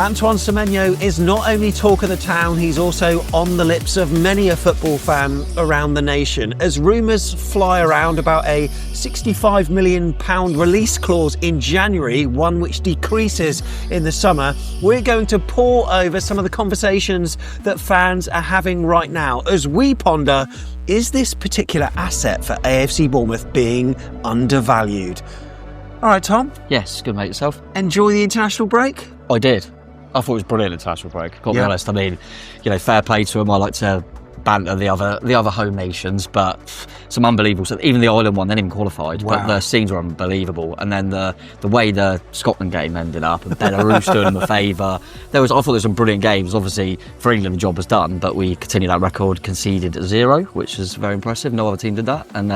Antoine Semenyo is not only talk of the town, he's also on the lips of many a football fan around the nation. As rumours fly around about a £65 million release clause in January, one which decreases in the summer, we're going to pore over some of the conversations that fans are having right now as we ponder, is this particular asset for AFC Bournemouth being undervalued? All right, Tom. Yes, good mate, yourself. Enjoy the international break? I did. I thought it was brilliant international break. Got to be honest. I mean, fair play to them. I like to banter the other home nations, but some unbelievable stuff. Even the Ireland one, they didn't even qualified, but the scenes were unbelievable. And then the way the Scotland game ended up, and Belarus doing them a favour. I thought there were some brilliant games. Obviously, for England, the job was done, but we continued that record, conceded 0, which is very impressive. No other team did that. And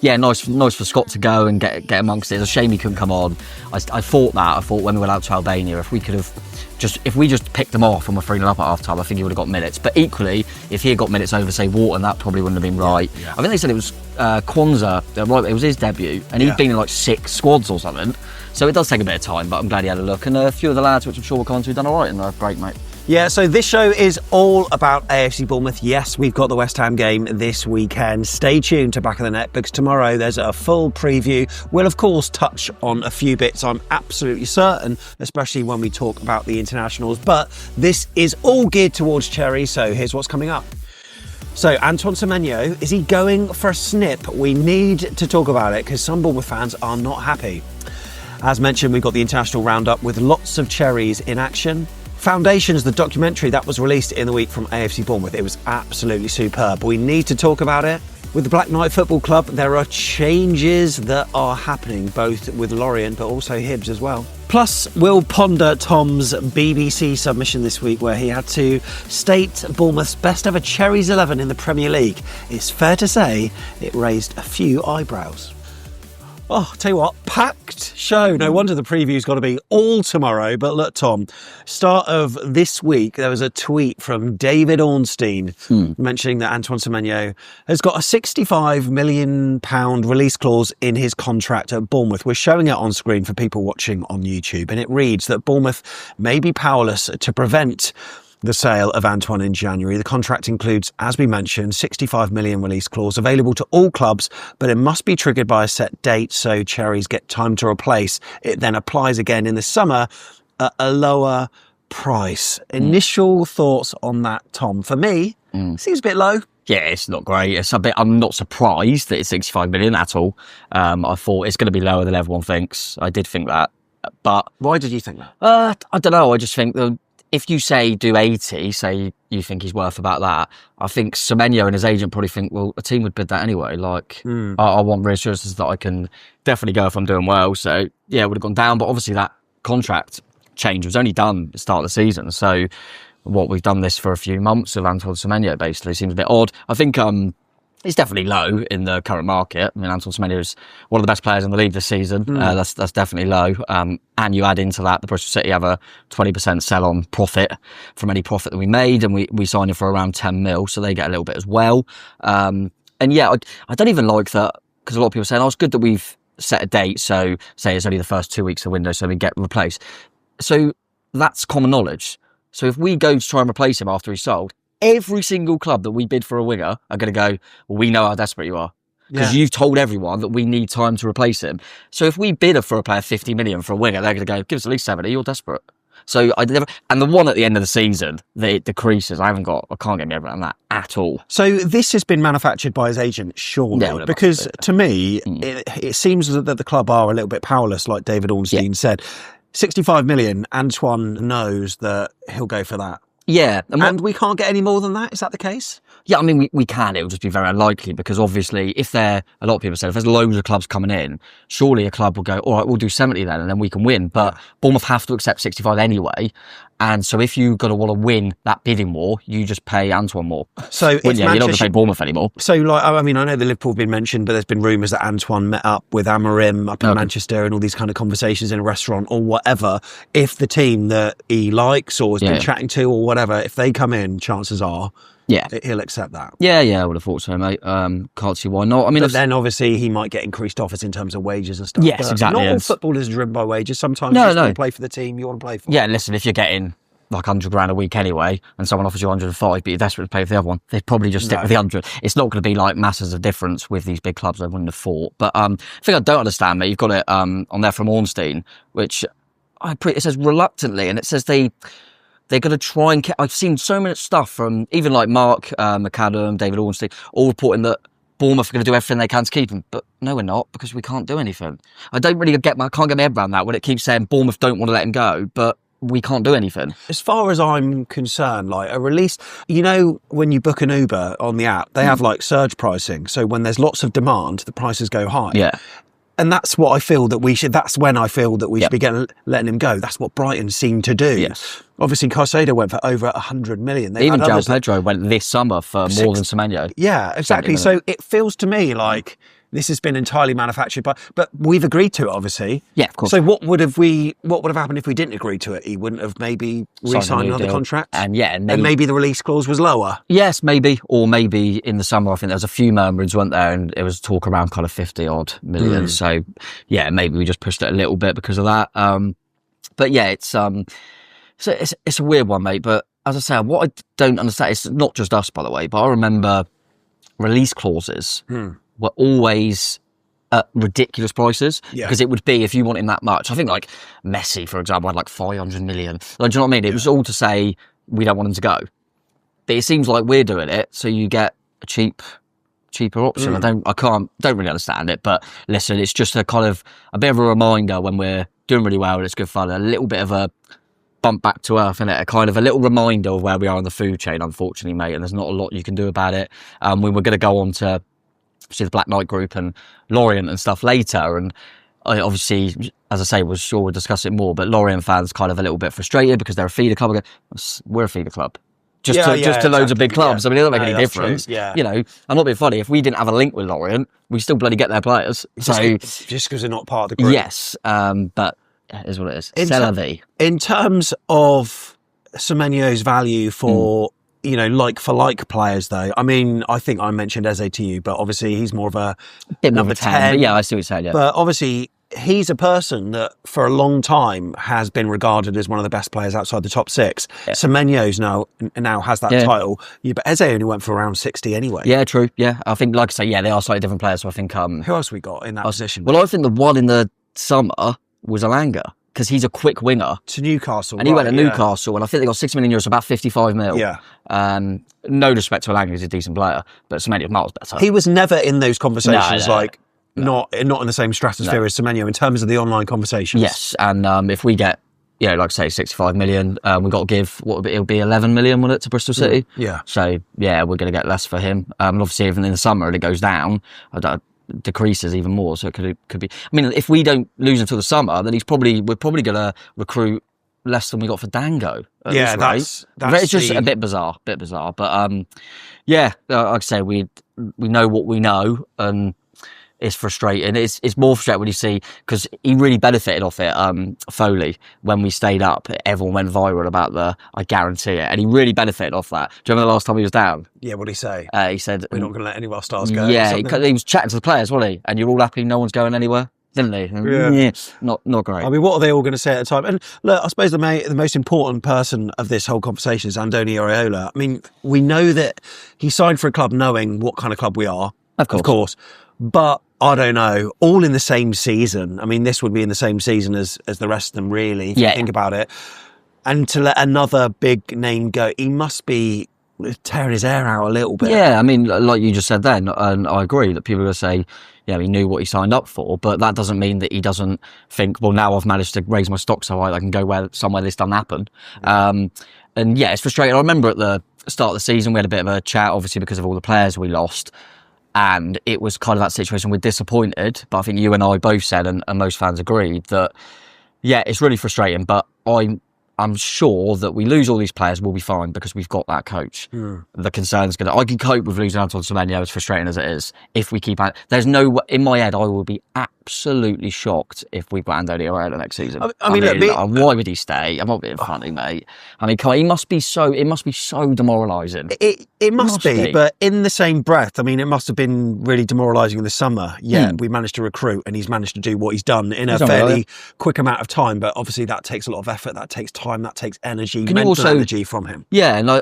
nice for Scott to go and get amongst it. It's a shame he couldn't come on. I thought when we went out to Albania, if we just picked them off and were 3-0 up at half time, I think he would have got minutes. But equally, if he had got minutes over, say, Wharton, that probably wouldn't have been right. Yeah. I think they said it was Kwanzaa, right? It was his debut, and he'd been in like 6 squads or something. So it does take a bit of time, but I'm glad he had a look. And a few of the lads, which I'm sure we'll come on to, done all right in the break, mate. Yeah, so this show is all about AFC Bournemouth. Yes, we've got the West Ham game this weekend. Stay tuned to Back of the Net because tomorrow there's a full preview. We'll, of course, touch on a few bits, I'm absolutely certain, especially when we talk about the internationals. But this is all geared towards Cherries, so here's what's coming up. So, Antoine Semenyo, is he going for a snip? We need to talk about it because some Bournemouth fans are not happy. As mentioned, we've got the international roundup with lots of Cherries in action. Foundations, the documentary that was released in the week from AFC Bournemouth, it was absolutely superb. We need to talk about it. With the Black Knight Football Club, there are changes that are happening, both with Lorient but also Hibs as well. Plus, we'll ponder Tom's BBC submission this week where he had to state Bournemouth's best ever Cherries 11 in the Premier League. It's fair to say it raised a few eyebrows. Oh, tell you what, packed show. No wonder the preview's got to be all tomorrow. But look, Tom, start of this week, there was a tweet from David Ornstein mentioning that Antoine Semenyo has got a £65 million release clause in his contract at Bournemouth. We're showing it on screen for people watching on YouTube. And it reads that Bournemouth may be powerless to prevent the sale of Antoine in January. The contract includes, as we mentioned, £65 million release clause available to all clubs, but it must be triggered by a set date so Cherries get time to replace. It then applies again in the summer at a lower price. Initial thoughts on that, Tom? For me, seems a bit low. Yeah, it's not great. I'm not surprised that it's 65 million at all. I thought it's going to be lower than everyone thinks. I did think that. But why did you think that? I don't know. I just think that if you do 80, say you think he's worth about that, I think Semenyo and his agent probably think, well, a team would bid that anyway. I want reassurances that I can definitely go if I'm doing well. So, yeah, it would have gone down. But obviously that contract change was only done at the start of the season. So we've done this for a few months of Antoine Semenyo, basically. Seems a bit odd. I think it's definitely low in the current market. I mean, Antoine Semenyo is one of the best players in the league this season. That's definitely low. And you add into that, the Bristol City have a 20% sell-on profit from any profit that we made, and we signed him for around 10 mil, so they get a little bit as well. And yeah, I don't even like that, because a lot of people are saying, it's good that we've set a date, so say it's only the first 2 weeks of the window, so we get replaced. So that's common knowledge. So if we go to try and replace him after he's sold, every single club that we bid for a winger are going to go, well, we know how desperate you are. Because you've told everyone that we need time to replace him. So if we bid for a player 50 million for a winger, they're going to go, give us at least 70, you're desperate. So and the one at the end of the season, it decreases. I can't get me around that at all. So this has been manufactured by his agent, surely? Yeah, because to me, it seems that the club are a little bit powerless, like David Ornstein said. 65 million, Antoine knows that he'll go for that. Yeah. And we can't get any more than that? Is that the case? Yeah, I mean, we can. It'll just be very unlikely because obviously a lot of people say, if there's loads of clubs coming in, surely a club will go, all right, we'll do 70 then and then we can win. But Bournemouth have to accept 65 anyway. And so if you're going to want to win that bidding war, you just pay Antoine more. So you're not going to pay Bournemouth anymore. So, I know the Liverpool have been mentioned, but there's been rumours that Antoine met up with Amorim up in Manchester and all these kind of conversations in a restaurant or whatever. If the team that he likes or has been chatting to or whatever, if they come in, chances are he'll accept that. Yeah, I would have thought so, mate. Can't see why not. I mean, but then obviously he might get increased offers in terms of wages and stuff. Yes, exactly. Not all footballers are driven by wages. Sometimes you want to play for the team you want to play for. Yeah, listen, if you're getting like 100 grand a week anyway, and someone offers you 105, but you're desperate to pay for the other one, they'd probably just stick with the 100. It's not going to be like masses of difference with these big clubs I wouldn't have thought. But the thing I don't understand, mate, you've got it on there from Ornstein, which it says reluctantly, and it says they're going to try and... I've seen so much stuff from even like Mark McAdam, David Ornstein, all reporting that Bournemouth are going to do everything they can to keep him, but no, we're not, because we can't do anything. I can't get my head around that when it keeps saying Bournemouth don't want to let him go, but we can't do anything. As far as I'm concerned, like a release, you know, when you book an Uber on the app, they have like surge pricing. So when there's lots of demand, the prices go high. Yeah. And that's what I feel that we should, that's when I feel that we should be letting him go. That's what Brighton seemed to do. Yes. Obviously, Caicedo went for over 100 million. Even João Pedro went this summer for more than Semenyo. Yeah, exactly. So it feels to me like this has been entirely manufactured but we've agreed to it, obviously. Yeah, of course. So what would have happened if we didn't agree to it? He wouldn't have maybe re-signed another contract? And maybe the release clause was lower. Yes, maybe. Or maybe in the summer, I think there was a few murmurings, weren't there? And it was talk around kind of 50 odd million. So yeah, maybe we just pushed it a little bit because of that. But yeah, it's a weird one, mate. But as I say, what I don't understand, it's not just us, by the way, but I remember release clauses were always at ridiculous prices, because it would be, if you want him that much, I think like Messi, for example, had like 500 million. Like, do you know what I mean? It was all to say we don't want him to go. But it seems like we're doing it, so you get a cheaper option. I don't really understand it, but listen, it's just a bit of a reminder when we're doing really well and it's good fun, a little bit of a bump back to earth, isn't it? A little reminder of where we are on the food chain, unfortunately, mate, and there's not a lot you can do about it. We were going to go on to see the Black Knight Group and Lorient and stuff later, and I obviously, as I say, was sure we'll discuss it more, but Lorient fans kind of a little bit frustrated because they're a feeder club. We're a feeder club. Just to loads of big clubs. I mean, it doesn't make any difference. You know, I'm not being funny. If we didn't have a link with Lorient, we still bloody get their players. So just because they're not part of the group. Yes, but it is what it is. In terms of Semenyo's value for for like players, though, I mean, I think I mentioned Eze to you, but obviously he's more of a bit more of a 10. But yeah, I see what you're saying. Yeah. But obviously, he's a person that for a long time has been regarded as one of the best players outside the top six. Yeah. Semenyo's now has that title. Yeah, but Eze only went for around 60 anyway. Yeah, true. Yeah, I think, like I say, they are slightly different players. So I think who else we got in that position? Well, I think the one in the summer was Alanga, because he's a quick winger. To Newcastle. And he went to Newcastle, and I think they got 6 million euros, about 55 mil. Yeah. No respect to Alanga, he's a decent player, but Semenyo miles better. He was never in those conversations, not in the same stratosphere as Semenyo in terms of the online conversations. Yes, and if we get, like I say, 65 million, we've got to give, it'll be 11 million, will it, to Bristol City? Yeah. So, yeah, we're going to get less for him. And obviously, even in the summer, it goes down. Decreases even more, so it could be. I mean, if we don't lose until the summer, then we're probably going to recruit less than we got for Dango. Yeah, that's it's just a bit bizarre. But like I say, we know what we know, and it's frustrating. It's more frustrating when you see, because he really benefited off it. Foley, when we stayed up, everyone went viral about I guarantee it, and he really benefited off that. Do you remember the last time he was down? Yeah, what did he say? He said, "We're not going to let any of our stars go." Yeah, he was chatting to the players, wasn't he? And you're all happy, no one's going anywhere, didn't he? Yeah, not great. I mean, what are they all going to say at the time? And look, I suppose the most important person of this whole conversation is Andoni Iraola. I mean, we know that he signed for a club knowing what kind of club we are, of course, but I don't know, all in the same season. I mean, this would be in the same season as the rest of them, really, if you think about it. And to let another big name go, he must be tearing his hair out a little bit. Yeah, I mean, like you just said then, and I agree that people are going to say, he knew what he signed up for, but that doesn't mean that he doesn't think, well, now I've managed to raise my stock so I can go somewhere this doesn't happen. And yeah, it's frustrating. I remember at the start of the season, we had a bit of a chat, obviously, because of all the players we lost. And it was kind of that situation, we're disappointed, but I think you and I both said, and most fans agreed, that, it's really frustrating, but I'm sure that we lose all these players, we'll be fine because we've got that coach. The concern's I can cope with losing Antoine Semenyo, as frustrating as it is, if we keep there's no, in my head, I will be absolutely shocked if we've got Andoni Iraola next season. I mean, why would he stay? I'm not being funny, mate. I mean, it must be so demoralising. It must be, but in the same breath, I mean, it must have been really demoralising in the summer. Yeah, we managed to recruit and he's managed to do what he's done in a fairly quick amount of time, but obviously that takes a lot of effort, that takes time. time that takes energy, Can you mental also- energy from him. Yeah, and I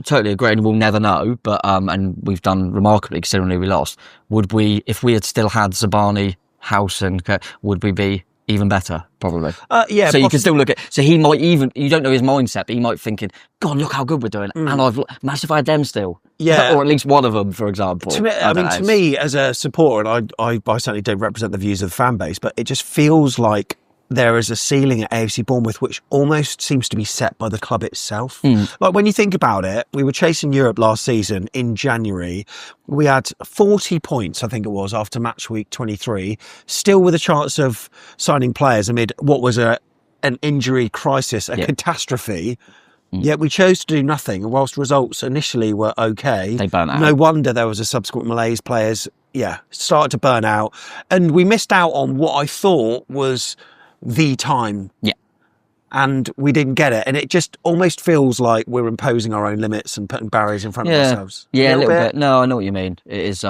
totally agree, and we'll never know. But and we've done remarkably considering we lost. Would we, if we had still had Zabani, House, and would we be even better? Probably. Yeah. So you can still look at. So he might even. You don't know his mindset, but he might thinking, "God, look how good we're doing," and I've imagine if I had them still. Yeah. Or at least one of them, for example. To me, as a supporter, and I certainly don't represent the views of the fan base, but it just feels like there is a ceiling at AFC Bournemouth which almost seems to be set by the club itself. Like when you think about it, we were chasing Europe last season in January. We had 40 points, I think it was, after match week 23, still with a chance of signing players amid what was an injury crisis, a catastrophe. Yet we chose to do nothing. And whilst results initially were okay, they burnt out. No wonder there was a subsequent malaise. Players, started to burn out. And we missed out on what I thought was the time. Yeah. And we didn't get it. And it just almost feels like we're imposing our own limits and putting barriers in front of ourselves. Yeah, a little bit. No, I know what you mean. It is...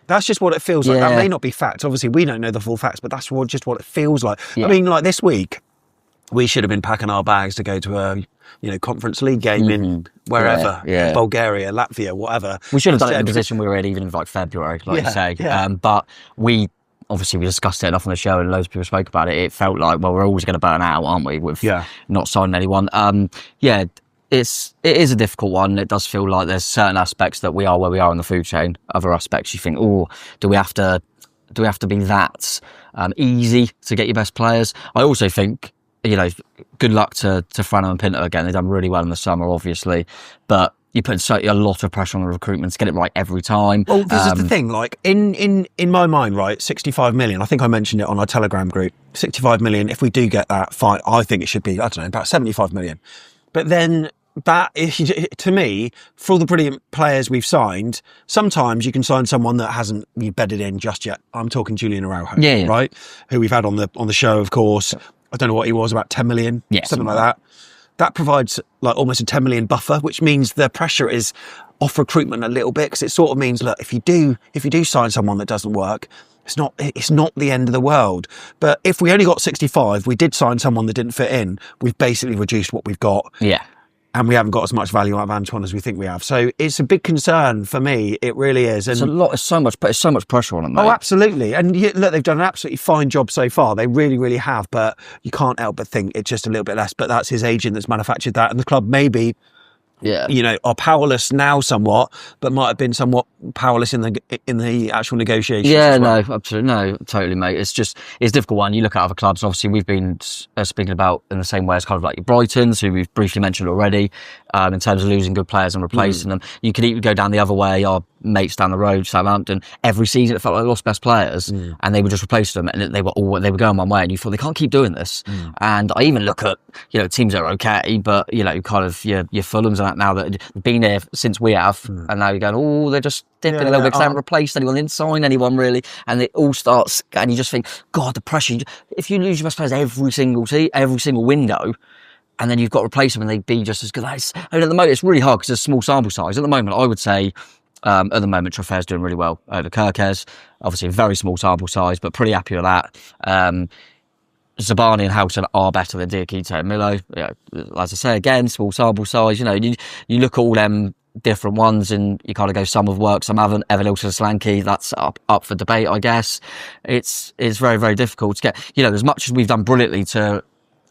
That's just what it feels like. That may not be facts. Obviously, we don't know the full facts, but that's just what it feels like. Yeah. I mean, like this week, we should have been packing our bags to go to a Conference League game in wherever, Bulgaria, Latvia, whatever. We should have done it in the position we were in even in like February, like you say. Yeah. But we discussed it enough on the show and loads of people spoke about it. It felt like, well, we're always going to burn out, aren't we, with not signing anyone. It is a difficult one. It does feel like there's certain aspects that we are where we are in the food chain. Other aspects you think, do we have to be that easy to get your best players? I also think, good luck to Frano and Pinto again. They've done really well in the summer, obviously, but you put a lot of pressure on the recruitment to get it right every time. Well, this is the thing. Like in my mind, right, 65 million. I think I mentioned it on our Telegram group. 65 million. If we do get that, fine. I think it should be, I don't know, about 75 million. But then that is, to me, for all the brilliant players we've signed, sometimes you can sign someone that hasn't bedded in just yet. I'm talking Julian Araujo, right? Who we've had on the show, of course. I don't know what he was, about 10 million, something like that. That provides like almost a 10 million buffer, which means the pressure is off recruitment a little bit, because it sort of means, look, if you do sign someone that doesn't work, it's not the end of the world. But if we only got 65, we did sign someone that didn't fit in, we've basically reduced what we've got. Yeah. And we haven't got as much value out of Antoine as we think we have. So it's a big concern for me. It really is. And it's so much pressure on them, mate. Oh, absolutely. And look, they've done an absolutely fine job so far. They really, really have. But you can't help but think it's just a little bit less. But that's his agent that's manufactured that. And the club maybe, are powerless now somewhat, but might have been somewhat powerless in the actual negotiations. Yeah, no, absolutely. No, totally, mate. It's a difficult one. You look at other clubs, and obviously we've been speaking about in the same way as kind of like your Brightons, who we've briefly mentioned already, in terms of losing good players and replacing them. You could even go down the other way. Our mates down the road, Southampton, every season it felt like they lost best players and they would just replace them, and they were going one way, and you thought they can't keep doing this. And I even look at, teams that are okay, but, kind of your Fulhams and that now that have been there since we have, and now you're going, they're just dipping a little bit because they haven't replaced anyone, didn't sign anyone really, and it all starts, and you just think, God, the pressure. If you lose your best players every single window, and then you've got to replace them and they'd be just as good. At the moment, it's really hard because there's a small sample size. At the moment, I would say, at the moment, Trofea's doing really well over Kirkes. Obviously, a very small sample size, but pretty happy with that. Zabani and Houghton are better than Diakite and Milo. As I say, again, small sample size. You look at all them different ones and you kind of go, some have worked, some haven't. Evan Ilson Slanky, that's up for debate, I guess. It's very, very difficult to get. As much as we've done brilliantly to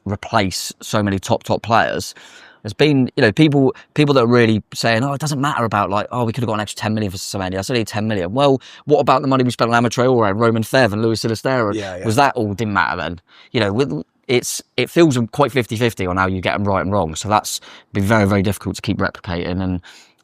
replace so many top players, there's been, people that are really saying, it doesn't matter about we could have got an extra 10 million for Semenyo. It's only 10 million. Well, what about the money we spent on Amatraore and Roman Fev and Luis Silestera? Was that all didn't matter then? It feels quite 50-50 on how you get them right and wrong. So that's been very, very difficult to keep replicating. And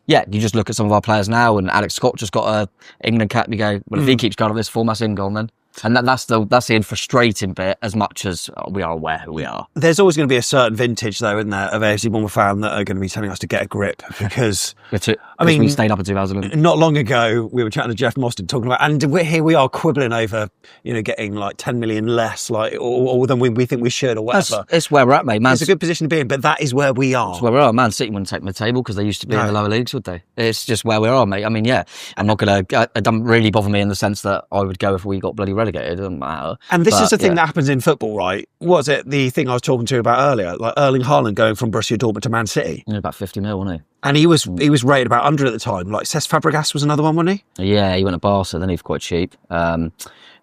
you just look at some of our players now, and Alex Scott just got a England cap. You go, well, if he keeps going on this form, that's in gone then. And that's the frustrating bit, as much as we are aware who we are. There's always going to be a certain vintage, though, isn't there, of AFC Bournemouth fan that are going to be telling us to get a grip, because we stayed up in 2000. Not long ago, we were chatting to Jeff Mostyn talking about, and here we are quibbling over, getting 10 million less, or than we think we should, or whatever. It's where we're at, mate. It's a good position to be in, but that is where we are. It's where we are. Man City wouldn't take the table because they used to be in the lower leagues, would they? It's just where we are, mate. I mean, I'm not going to. It doesn't really bother me in the sense that I would go if we got bloody relegated. It doesn't matter. And this is the thing that happens in football, right? Was it the thing I was talking to you about earlier? Like Erling Haaland going from Borussia Dortmund to Man City. Yeah, about 50 mil, wasn't he? And he was rated about 100 at the time. Like Cesc Fabregas was another one, wasn't he? Yeah, he went to Barca, then he was quite cheap.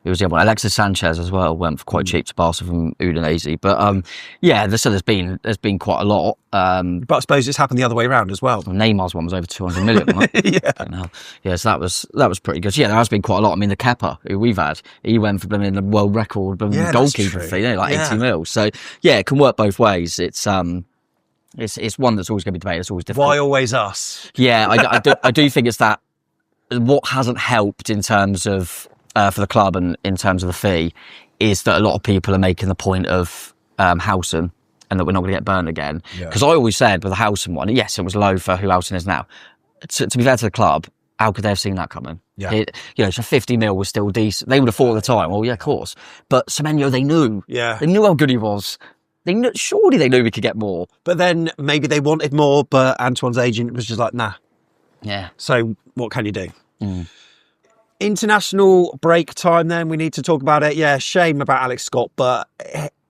It was the other one. Alexis Sanchez as well went for quite cheap to Barca from Udinese. But so there's been quite a lot. But I suppose it's happened the other way around as well. Neymar's one was over 200 million, right? Yeah, so that was pretty good. So, yeah, there has been quite a lot. I mean, the Kepa, who we've had, he went for the world record goalkeeper fee, like 80 mil. So, yeah, it can work both ways. It's one that's always going to be debated. It's always difficult. Why always us? Yeah, I do think it's that what hasn't helped in terms of for the club and in terms of the fee is that a lot of people are making the point of Howson and that we're not going to get burnt again. Because I always said with the Howson one, yes, it was low for who Howson is now. To be fair to the club, how could they have seen that coming? Yeah. So 50 mil was still decent. They would have thought at the time, well, yeah, of course. But Semenyo, they knew. Yeah. They knew how good he was. Surely they knew we could get more. But then maybe they wanted more, but Antoine's agent was just like, nah. Yeah. So what can you do? International break time then, we need to talk about it. Yeah, shame about Alex Scott, but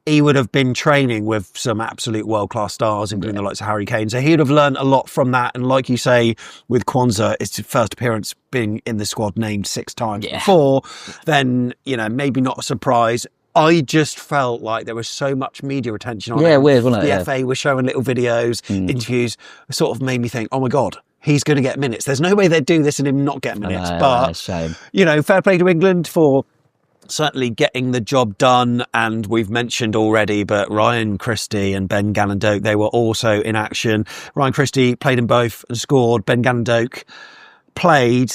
he would have been training with some absolute world-class stars, including the likes of Harry Kane. So he would have learned a lot from that. And like you say, with Kwanzaa, it's his first appearance being in the squad named 6 times before, then, maybe not a surprise. I just felt like there was so much media attention on it. Yeah, weird, wasn't it? The FA was showing little videos, interviews, sort of made me think, oh my God, he's going to get minutes. There's no way they'd do this and him not get minutes. But, fair play to England for certainly getting the job done. And we've mentioned already, but Ryan Christie and Ben Gannon-Doak, they were also in action. Ryan Christie played in both and scored. Ben Gannon-Doak played,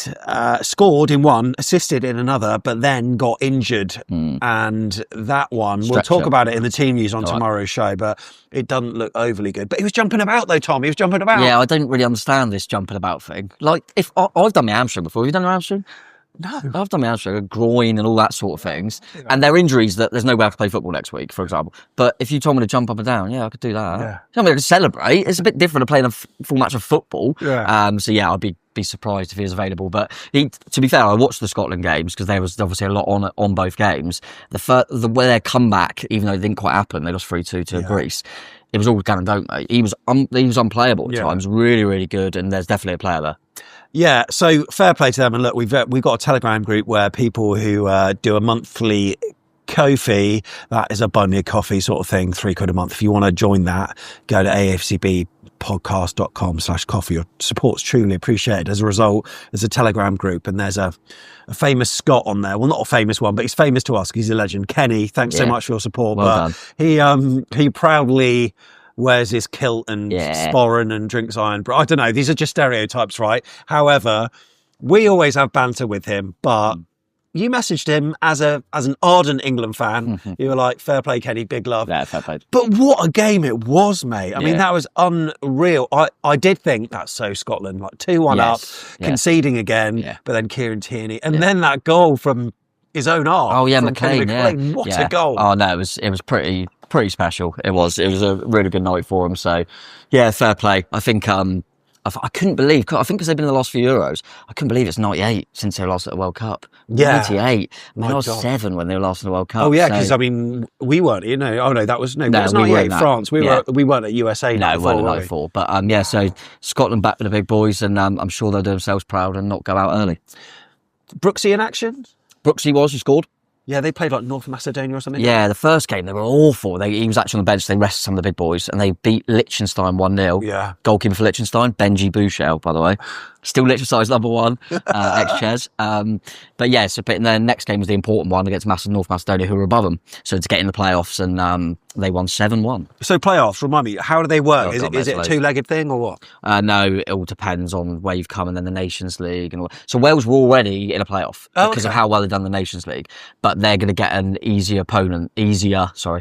scored in one, assisted in another, but then got injured. And that one, we'll talk about it in the team news on tomorrow's show, but it doesn't look overly good. But he was jumping about though, Tom. He was jumping about. Yeah, I don't really understand this jumping about thing. Like, if I've done my hamstring before. Have you done your hamstring? No. I've done my hamstring, a groin and all that sort of things. And they're injuries that there's no way I could play football next week, for example. But if you told me to jump up and down, I could do that. Yeah. I mean, I could celebrate. It's a bit different to playing a full match of football. Yeah. I'd be surprised if he was available. But to be fair, I watched the Scotland games because there was obviously a lot on both games. Where their comeback, even though it didn't quite happen, they lost 3-2 to Greece. It was all Gannon-Doak, mate. He was unplayable at times, really, really good, and there's definitely a player there. Yeah, so fair play to them. And look, we've got a Telegram group where people who do a monthly Ko-fi, that is a buy me a coffee sort of thing, £3 a month. If you want to join that, go to afcbpodcast.com/coffee. Your support's truly appreciated. As a result, there's a Telegram group and there's a famous Scot on there. Well, not a famous one, but he's famous to us because he's a legend. Kenny, thanks so much for your support. Well done. He proudly wears his kilt and sporran and drinks iron. But I don't know, these are just stereotypes, right? However, we always have banter with him, but you messaged him as an ardent England fan. You were like, fair play, Kenny, big love. Yeah, fair play. But what a game it was, mate. I mean, that was unreal. I did think that's so Scotland, like 2-1 up, conceding again, but then Kieran Tierney. And then that goal from his own arm. Oh, yeah, McLean, What a goal. Oh, no, it was pretty special. It was a really good night for him. So, yeah, fair play. I think I couldn't believe, I think because they've been in the last few Euros, I couldn't believe it's 98 since they were last at the World Cup. Yeah. 98. I mean, I was 7 when they were last in the World Cup. Oh, yeah, because, we weren't, that was 98 France. We weren't at USA No, we weren't at 94. But, so Scotland back with the big boys, and I'm sure they'll do themselves proud and not go out early. Brooksy in action? Brooksy he scored. Yeah, they played like North Macedonia or something. Yeah, the first game, they were awful. He was actually on the bench. They rested some of the big boys and they beat Liechtenstein 1-0. Yeah. Goalkeeper for Liechtenstein, Benji Bouchel, by the way. Still Liechtenstein's number one, ex-Ches. But their next game was the important one against North Macedonia, who were above them. So to get in the playoffs, and they won 7-1. So playoffs, remind me, how do they work? Is it a two-legged thing or what? No, it all depends on where you've come and then the Nations League. So Wales were already in a playoff because of how well they've done the Nations League. But they're going to get an easier opponent. So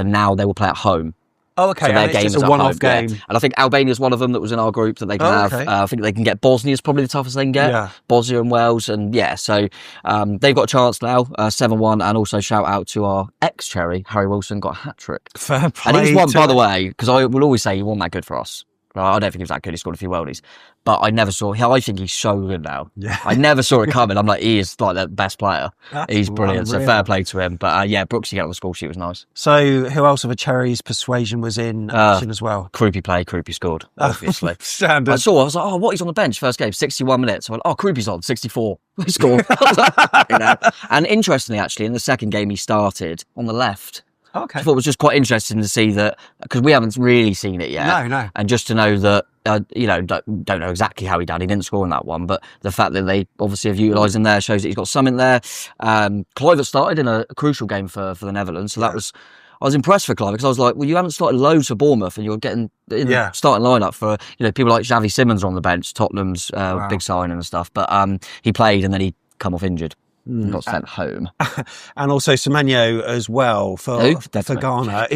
now they will play at home. Oh, okay. So their game is a one-off game. Yeah. And I think Albania's one of them that was in our group that they can have. I think they can get Bosnia's probably the toughest they can get. Yeah. Bosnia and Wales. And so they've got a chance now, 7-1. And also shout out to our ex-Cherry, Harry Wilson, got a hat-trick. Fair play. And he was one, by the way, because I will always say he wasn't that good for us. I don't think he was that good. He scored a few worldies, but I never saw. I think he's so good now. Yeah. I never saw it coming. I'm like, he is like the best player. That's He's brilliant. unreal. So fair play to him. But yeah, Brooksy getting on the score sheet was nice. So who else of a Cherries persuasion was in action as well? Kroupy played. Kroupy scored. Obviously, Standard. I was like, oh, what? He's on the bench first game, 61 minutes. I went, oh, Kroupy's on 64. He scored. You know? And interestingly, actually, in the second game, he started on the left. Okay. I thought it was just quite interesting to see that, because we haven't really seen it yet. No. And just to know that, don't know exactly how he done. He didn't score in that one, but the fact that they obviously have utilised him there shows that he's got something there. Kluivert started in a crucial game for the Netherlands, so that was. I was impressed for Kluivert because I was like, well, you haven't started loads for Bournemouth, and you're getting in the starting lineup for people like Xavi Simons are on the bench, Tottenham's big signing and stuff. But he played and then he come off injured. Got sent home. And also Semenyo as well for Ghana.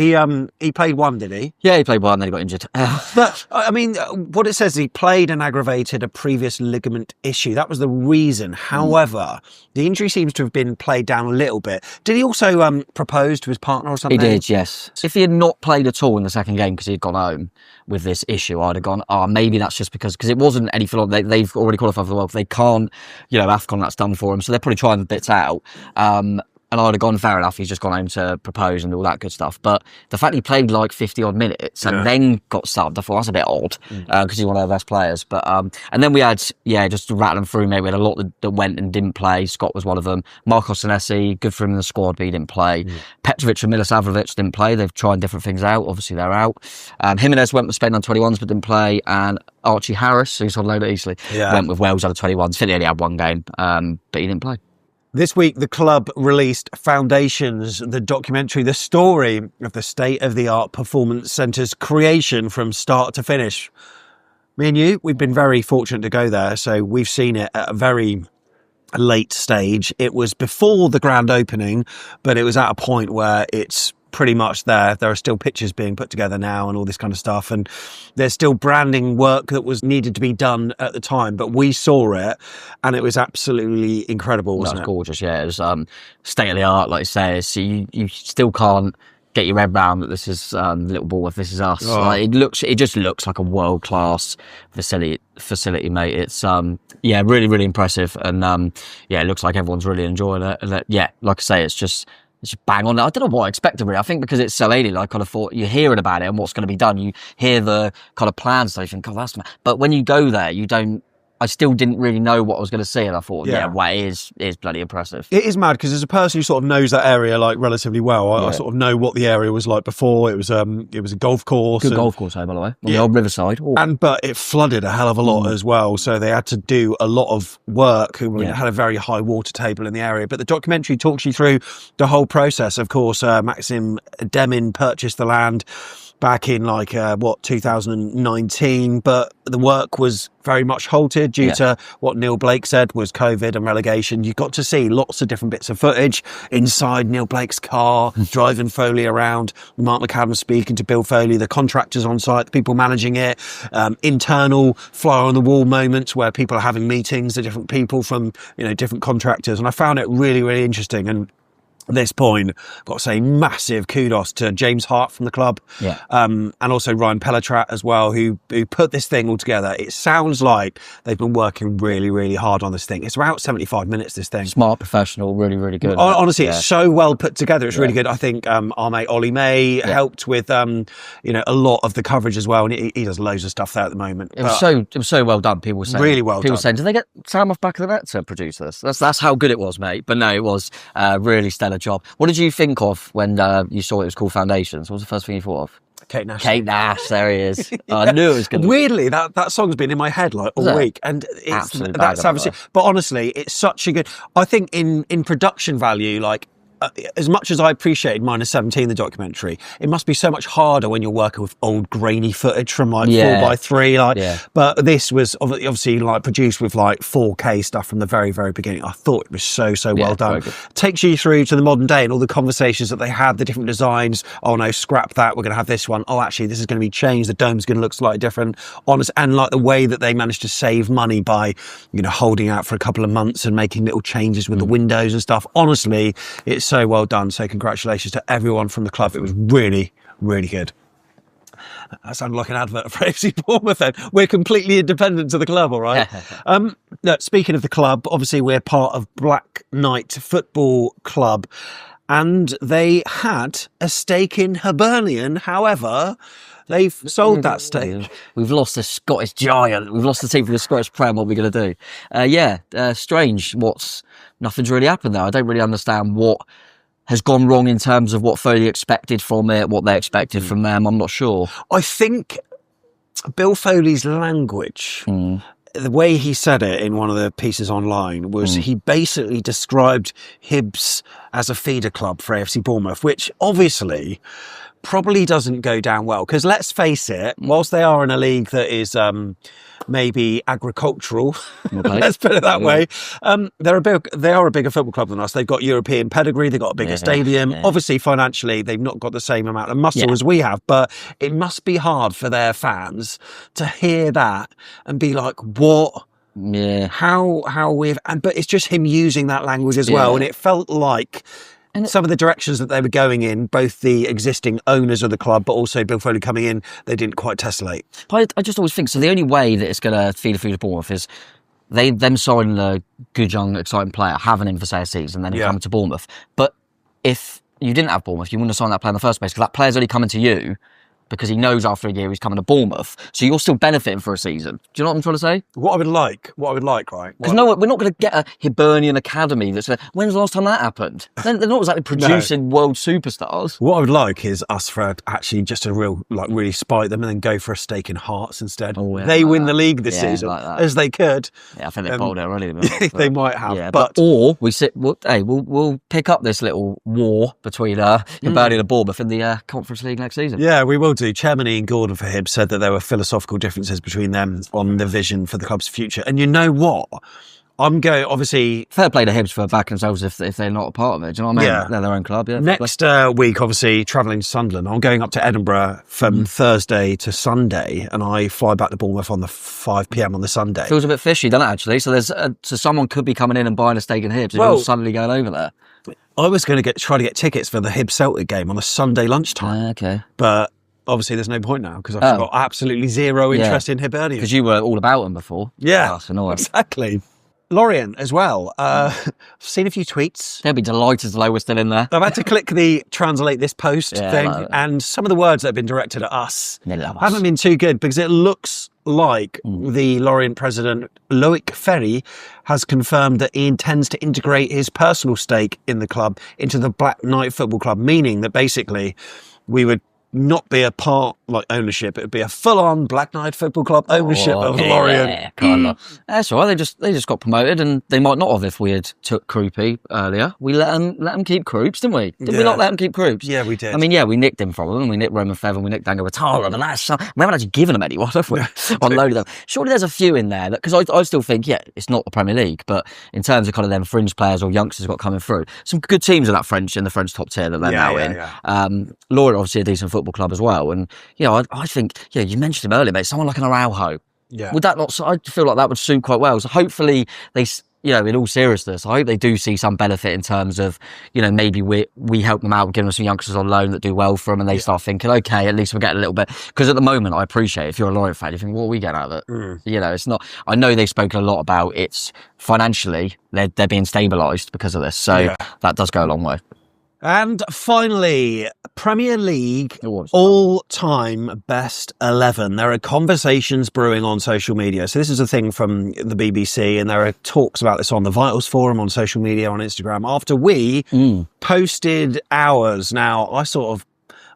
He played one, did he? Yeah, he played one, then he got injured. But I mean, what it says, he played and aggravated a previous ligament issue. That was the reason. However, the injury seems to have been played down a little bit. Did he also propose to his partner or something? He did, yes. If he had not played at all in the second game because he had gone home with this issue, I'd have gone, maybe that's just because it wasn't any for they've already qualified for the World. They can't, AFCON, that's done for them. So they're probably trying the bits out. And I'd have gone, fair enough, he's just gone home to propose and all that good stuff. But the fact he played like 50 odd minutes and then got subbed, I thought that's a bit odd because he's one of their best players. But and then we had, just to rattle them through, mate, we had a lot that went and didn't play. Scott was one of them. Marko Senesi, good for him in the squad, but he didn't play. Petrovic and Milosavljevic didn't play. They've tried different things out. Obviously, they're out. Jimenez went with Spain on 21s but didn't play. And Archie Harris, who's on loan at Eastleigh, went with Wales under 21s. I think he only had one game, but he didn't play. This week, the club released Foundations, the documentary, the story of the state-of-the-art performance centre's creation from start to finish. Me and you, we've been very fortunate to go there, so we've seen it at a very late stage. It was before the grand opening, but it was at a point where it's pretty much there. There are still pictures being put together now and all this kind of stuff, and there's still branding work that was needed to be done at the time, but we saw it and it was absolutely incredible, wasn't it? That was gorgeous, yeah. It was state of the art, like you say. So you still can't get your head round that this is Little Bournemouth, this is us. It just looks like a world-class facility, mate. It's really, really impressive, and it looks like everyone's really enjoying it. And like I say, it's just bang on. I don't know what I expected, really. I think because it's so alien, I kind of thought you're hearing about it and what's going to be done. You hear the kind of plans, so you think, but when you go there, you don't. I still didn't really know what I was going to see, and I thought, it is bloody impressive. It is mad because as a person who sort of knows that area like relatively well, I sort of know what the area was like before. It was a golf course. Good golf course, by the way, on the old Riverside. But it flooded a hell of a lot as well, so they had to do a lot of work. Had a very high water table in the area. But the documentary talks you through the whole process. Of course, Maxim Demin purchased the land back in 2019, but the work was very much halted due to what Neil Blake said was COVID and relegation. You got to see lots of different bits of footage inside Neil Blake's car, driving Foley around, Mark McAdam speaking to Bill Foley, the contractors on site, the people managing it, internal fly on the wall moments where people are having meetings, the different people from different contractors, and I found it really, really interesting. And at this point, I've got to say massive kudos to James Hart from the club, and also Ryan Pelletrat as well, who put this thing all together. It sounds like they've been working really, really hard on this thing. It's about 75 minutes, this thing. Smart, professional, really, really good. Honestly, it's so well put together. It's really good. I think our mate Ollie May helped with a lot of the coverage as well, and he does loads of stuff there at the moment. It was so well done. People were saying really well done. People were saying, did they get Sam off back of the net to produce this? That's how good it was, mate. But no, it was really stellar job. What did you think of when you saw it was called Foundations? What was the first thing you thought of? Kate Nash. Kate Nash, there he is. I knew it was going to be. Weirdly, that song's been in my head all week. And that's obviously, but honestly, it's such a good, I think in production value, as much as I appreciated -17, the documentary, it must be so much harder when you're working with old grainy footage from 4x3. But this was obviously produced with 4K stuff from the very, very beginning. I thought it was so well done. Takes you through to the modern day and all the conversations that they had, the different designs. Oh no, scrap that. We're going to have this one. Oh, actually, this is going to be changed. The dome's going to look slightly different. Honest, and the way that they managed to save money by, holding out for a couple of months and making little changes with the windows and stuff. Honestly, it's so well done. So congratulations to everyone from the club. It was really, really good. That sounded like an advert for AFC Bournemouth then. We're completely independent to the club, all right? Look, speaking of the club, obviously we're part of Black Knight Football Club, and they had a stake in Hibernian. However, they've sold that stake. We've lost a Scottish giant. We've lost the team for the Scottish Prem. What are we going to do? Strange. Nothing's really happened there. I don't really understand what has gone wrong in terms of what Foley expected from it, what they expected from them. I'm not sure. I think Bill Foley's language, the way he said it in one of the pieces online, was he basically described Hibs as a feeder club for AFC Bournemouth, which obviously probably doesn't go down well. Because let's face it, whilst they are in a league that is maybe agricultural, let's put it that way, they are a bigger football club than us. They've got European pedigree, they've got a bigger stadium. Obviously, financially, they've not got the same amount of muscle as we have, but it must be hard for their fans to hear that and be like, what? Yeah. How we've... But it's just him using that language as well, and it felt like some of the directions that they were going in, both the existing owners of the club, but also Bill Foley coming in, they didn't quite tessellate. I just always think, so the only way that it's going to feed a food to Bournemouth is them signing a good, young, exciting player, having him for, say, a season, then coming to Bournemouth. But if you didn't have Bournemouth, you wouldn't have signed that player in the first place, because that player's only coming to you because he knows after a year he's coming to Bournemouth. So you're still benefiting for a season. Do you know what I'm trying to say? What I would like, right? Because we're not going to get a Hibernian academy that's... When's the last time that happened? They're not exactly producing world superstars. What I would like is us for actually just a real, really spite them and then go for a stake in Hearts instead. They win the league this season, as they could. Yeah, I think they've bowled it already. They might have. Yeah, or we'll pick up this little war between Hibernian and Bournemouth in the Conference League next season. Yeah, we will do. Chairman Ian Gordon for Hibs said that there were philosophical differences between them on the vision for the club's future. And you know what? I'm going, obviously... Fair play to Hibs for backing themselves if they're not a part of it. Do you know what I mean? Yeah. They're their own club, yeah. Next week, obviously, travelling to Sunderland. I'm going up to Edinburgh from Thursday to Sunday, and I fly back to Bournemouth on the 5 p.m. on the Sunday. Feels a bit fishy, doesn't it, actually? So someone could be coming in and buying a stake in Hibs, and you're suddenly going over there. I was going to try to get tickets for the Hibs Celtic game on a Sunday lunchtime. Okay. But... obviously, there's no point now because I've got absolutely zero interest in Hibernian. Because you were all about them before. Yeah, that's annoying. Exactly. Lorient as well. I've seen a few tweets. They'll be delighted to know we're still in there. I've had to click the translate this post thing, and some of the words that have been directed at us haven't been too good because it looks like the Lorient president, Loic Ferry, has confirmed that he intends to integrate his personal stake in the club into the Black Knight Football Club, meaning that basically we would not be a part ownership, it would be a full-on Black Knight Football Club ownership of Lorient. That's all right. They just got promoted, and they might not have if we had took Krupi earlier. We let them keep Krups, didn't we? Did we not let them keep Krups? Yeah, we did. I mean, we nicked him from them. We nicked Roman Feather, we nicked Dango Watara, but we haven't actually given them anyone, have we? Unloaded them. Surely there's a few in there because I still think it's not the Premier League, but in terms of kind of them fringe players or youngsters got coming through, some good teams in the French top tier that they're now in. Lorient obviously a decent football club as well, and I think you mentioned him earlier, mate. Someone like an Araujo, would that not? I feel like that would suit quite well. So hopefully they, in all seriousness, I hope they do see some benefit in terms of maybe we help them out, giving them some youngsters on loan that do well for them, and they start thinking, okay, at least we're getting a little bit. Because at the moment, I appreciate if you're a Lorient fan, you think, what are we getting out of it? It's not. I know they've spoken a lot about it's financially they're being stabilised because of this, so that does go a long way. And finally, Premier League all-time best 11. There are conversations brewing on social media. So this is a thing from the BBC, and there are talks about this on the Vitals forum, on social media, on Instagram. After we posted ours, now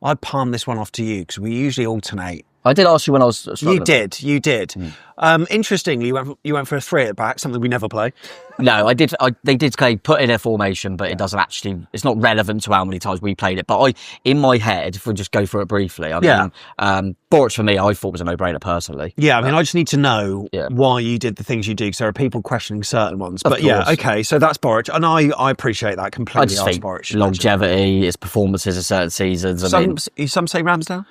I palmed this one off to you because we usually alternate. I did ask you when I was struggling. You did. Interestingly, you went for a 3 at back, something we never play. No, I did. They did put in a formation, but it doesn't actually. It's not relevant to how many times we played it. But in my head, if we just go through it briefly, I mean, Boric for me, I thought was a no-brainer personally. Yeah, I mean, I just need to know why you did the things you do, because there are people questioning certain ones. But okay, so that's Boric, and I appreciate that completely. I just think Boric longevity, his performances in certain seasons. Some say Ramsdale.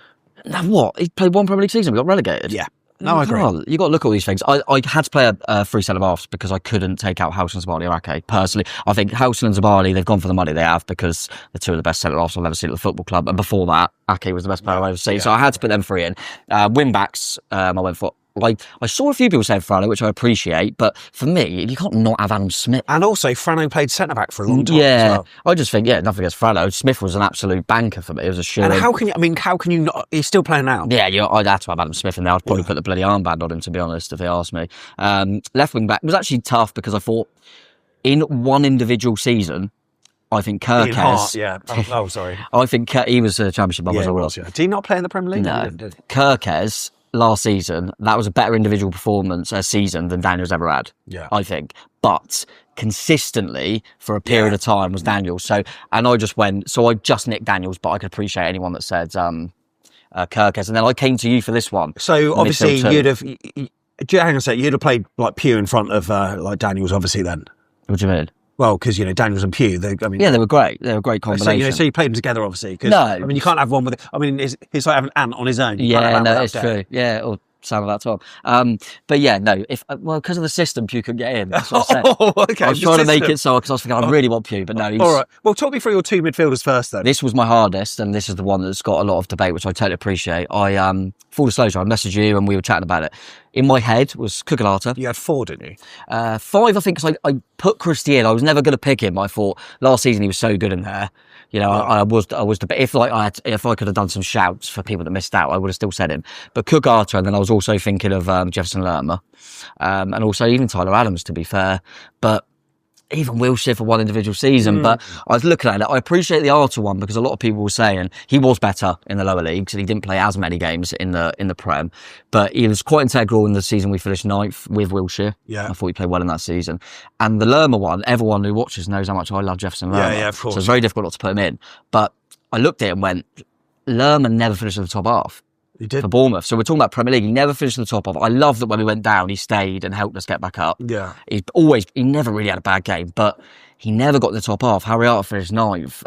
Now what? He played one Premier League season. We got relegated. Yeah. No, I agree. You got to look at all these things. I had to play a free centre-halves because I couldn't take out Housen, Zabali or Ake. Personally, I think Housen and Zabali, they've gone for the money they have because they're two of the best centre-halves I've ever seen at the football club. And before that, Ake was the best player I've ever seen. So I had to put them three in. Wing-backs, I went for... I saw a few people saying Frano, which I appreciate, but for me, you can't not have Adam Smith. And also, Frano played centre-back for a long time Yeah, as well. I just think, nothing against Frano. Smith was an absolute banker for me. It was a sure. And how can you not... He's still playing now. Yeah, I'd have to have Adam Smith in there. I'd probably put the bloody armband on him, to be honest, if they asked me. Left wing back was actually tough because I thought in one individual season, I think Kirkes... sorry. I think he was a championship bomber as well. Did he not play in the Premier League? No. Kirkes... last season, that was a better individual performance season than Daniel's ever had. Yeah, I think. But consistently for a period of time was Daniel. So I just nicked Daniels, but I could appreciate anyone that said Kirkes. And then I came to you for this one. So obviously you'd have played like Pugh in front of like Daniels, obviously then. What do you mean? Well, because Daniels and Pugh, they were great. They were a great combination. So you played them together, obviously. No, you can't have one with. It's like having an ant on his own. It's true. Yeah, or some of that time. But because of the system, Pugh couldn't get in. That's what I said. Okay. I was trying to make it so because I was thinking I really want Pugh, but no. All right. Well, talk me through your two midfielders first, then. This was my hardest, and this is the one that's got a lot of debate, which I totally appreciate. Full disclosure, I messaged you and we were chatting about it. In my head was Cucurella. You had 4, didn't you? 5, I think, because I put Christie in. I was never going to pick him. I thought last season he was so good in there. I was if I could have done some shouts for people that missed out, I would have still said him. But Cucurella, and then I was also thinking of Jefferson Lerma, and also even Tyler Adams, to be fair. But even Wilshere for one individual season. But I was looking at it. I appreciate the Arthur one because a lot of people were saying he was better in the lower leagues and he didn't play as many games in the Prem. But he was quite integral in the season we finished 9th with Wilshere. Yeah. I thought he played well in that season. And the Lerma one, everyone who watches knows how much I love Jefferson Lerma. Yeah, of course. So it's very difficult not to put him in. But I looked at it and went, Lerma never finished in the top half. He did. For Bournemouth. So we're talking about Premier League. He never finished in the top half. I love that when we went down, he stayed and helped us get back up. Yeah. He never really had a bad game, but he never got in the top half. Harry Arter finished 9th.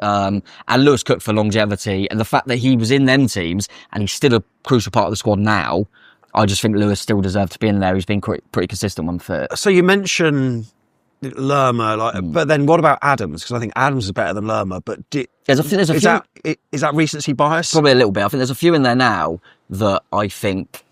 And Lewis Cook for longevity. And the fact that he was in them teams and he's still a crucial part of the squad now, I just think Lewis still deserved to be in there. He's been pretty consistent when fit. So you mentioned Lerma, but then what about Adams? Because I think Adams is better than Lerma. But there's a few. Is that recency bias? Probably a little bit. I think there's a few in there now that I think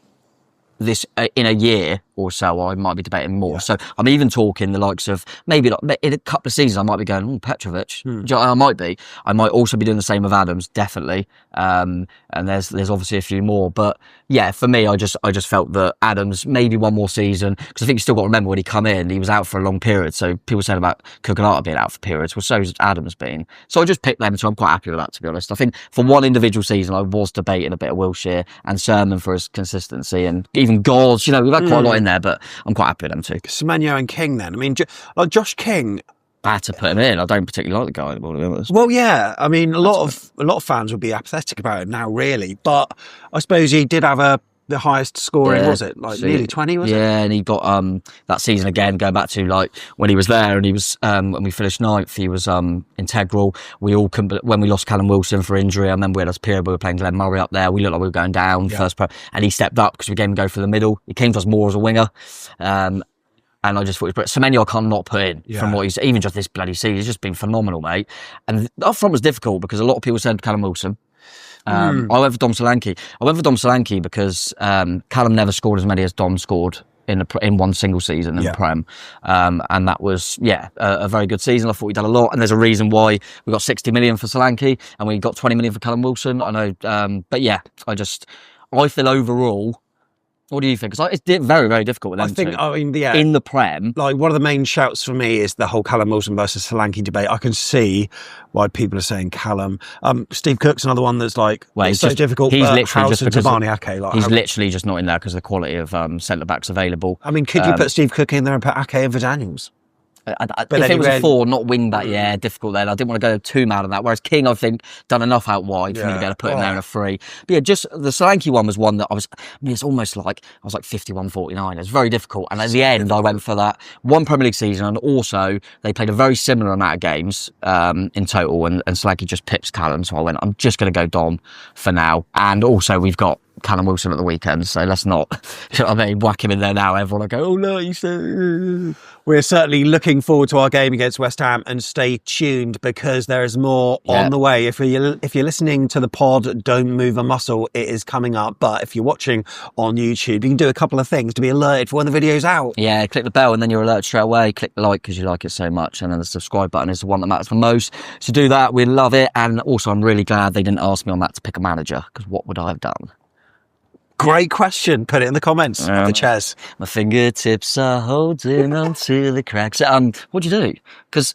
this in a year or so I might be debating more. So I'm even talking the likes of maybe in a couple of seasons I might be going Petrovic. I might be. I might also be doing the same with Adams, definitely. And there's obviously a few more, but yeah, for me, I just felt that Adams maybe one more season because I think you still got to remember when he come in, he was out for a long period. So people said about Cucurella being out for periods, well, so's Adams been. So I just picked them, so I'm quite happy with that, to be honest. I think for one individual season, I was debating a bit of Wilshere and Sermon for his consistency and even goals. We've had quite a lot in there, but I'm quite happy with them too. Semenyo and King then. I mean, like Josh King, I had to put him in. I don't particularly like the guy anymore, to be honest. Well, yeah. I mean, a lot of fans would be apathetic about it now, really. But I suppose he did have the highest scoring, was it? Like nearly 20, was it? Yeah, and he got that season again, going back to like when he was there and he was when we finished 9th, he was integral. When we lost Callum Wilson for injury, I remember we had a period where we were playing Glenn Murray up there. We looked like we were going down first pro, and he stepped up because we gave him go for the middle. He came to us more as a winger. And I just thought, Semenyo I can't not put in from what he's, even just this bloody season, he's just been phenomenal, mate. And up front was difficult because a lot of people said Callum Wilson. I went for Dom Solanke. I went for Dom Solanke because Callum never scored as many as Dom scored in one single season in the Prem. And that was, a very good season. I thought he'd done a lot. And there's a reason why we got 60 million for Solanke and we got 20 million for Callum Wilson. I know, but yeah, I feel overall, what do you think? Because it's very, very difficult with them in the Prem. Like, one of the main shouts for me is the whole Callum Wilson versus Solanke debate. I can see why people are saying Callum. Steve Cook's another one that's like, it's so difficult. He's literally just because he's literally just not in there because of the quality of centre-backs available. I mean, could you put Steve Cook in there and put Ake over Daniels? If it was a 4, not wing back, difficult then. I didn't want to go too mad on that. Whereas King, I think, done enough out wide for me to be able to put him there in a 3. But yeah, just the Solanke one was one that it's almost like, I was like 51-49. It's very difficult. And at the end, I went for that one Premier League season. And also, they played a very similar amount of games in total. And Solanke just pitched Callum. So I went, I'm just going to go Dom for now. And also, we've got Callum Wilson at the weekend, so let's not, you know what I mean, whack him in there now. Everyone will go, oh no, you said. We're certainly looking forward to our game against West Ham, and stay tuned because there is more on the way. If you're listening to the pod, don't move a muscle. It is coming up. But if you're watching on YouTube, you can do a couple of things to be alerted for when the video's out. Yeah, click the bell and then you're alerted straight away. Click the like because you like it so much, and then the subscribe button is the one that matters the most. So do that. We love it. And also, I'm really glad they didn't ask me on that to pick a manager, because what would I have done? Great question. Put it in the comments. The Ches. My fingertips are holding on to the cracks. What'd you do? Because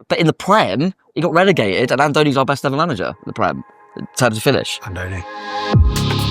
but in the Prem, he got relegated, and Andoni's our best ever manager in the Prem in terms of finish. Andoni.